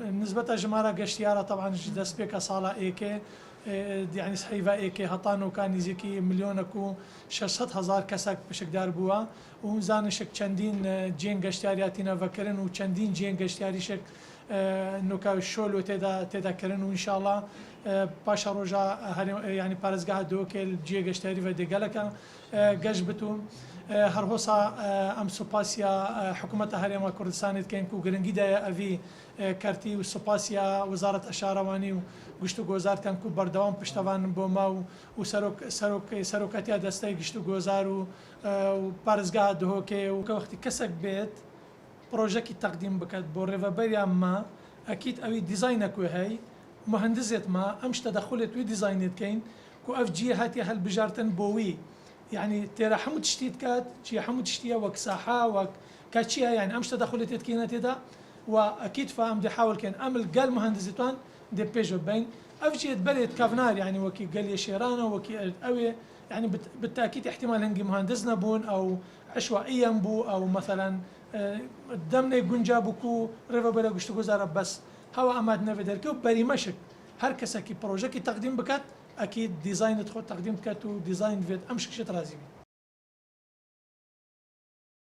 نسبة جمارة قشتيارة طبعا دست بك صالة إيكي يعني صحيفة إيكي هطانو كان يزيكي مليونكو 600,000 كسك بشكدار بوا وزانشك چندين جين قشتيارياتنا فكرن وچندين جين قشتياريشك نوكا شولو تدا كرن وإن شاء الله باشا روجا يعني بارزقها دوكل جي قشتياري فدقالك قجبتو هرهوسا ام سوباسيا حكومة هريما كردستان كينكو قرنجي دا أفي كارتي وسوباسيا وزارة أشارواني وقشتو جوزار كانكو بردوام بشتوان بوما وسروكاتيا دستي قشتو جوزار وبارزقها دهوكي وكوقت كسك بيت بروجيكي تقديم بكت بوريفا بريا ما أكيد أوي ديزاينك وهي مهندسة ما أمش تدخلت وديزاينت كين كو أف جي هاتي هالبجارتن بوي يعني ترى حمود تشتيت كات شي حمود تشتيا وك ساحة وك كاتشيها يعني أمش تدخلت تكينات هذا وأكيد فهم دي حاول كان أمل قال مهندسة دي بيجو بين أف جي تبليت كافنار يعني وكي قال لي شيرانا وكي أوي يعني بالتأكيد احتمال هنجي مهندسنا بون أو عشوائيا بو أو مثلا دمنا يقول جابوكو ريفا بلا قشتو جزارة بس هوا أماد نفيدركو بري مشك هر كسا كي بروجيكي تقديم بكات أكيد ديزاين تخو تقديم بكات وديزاين فيد أمشك شت رازي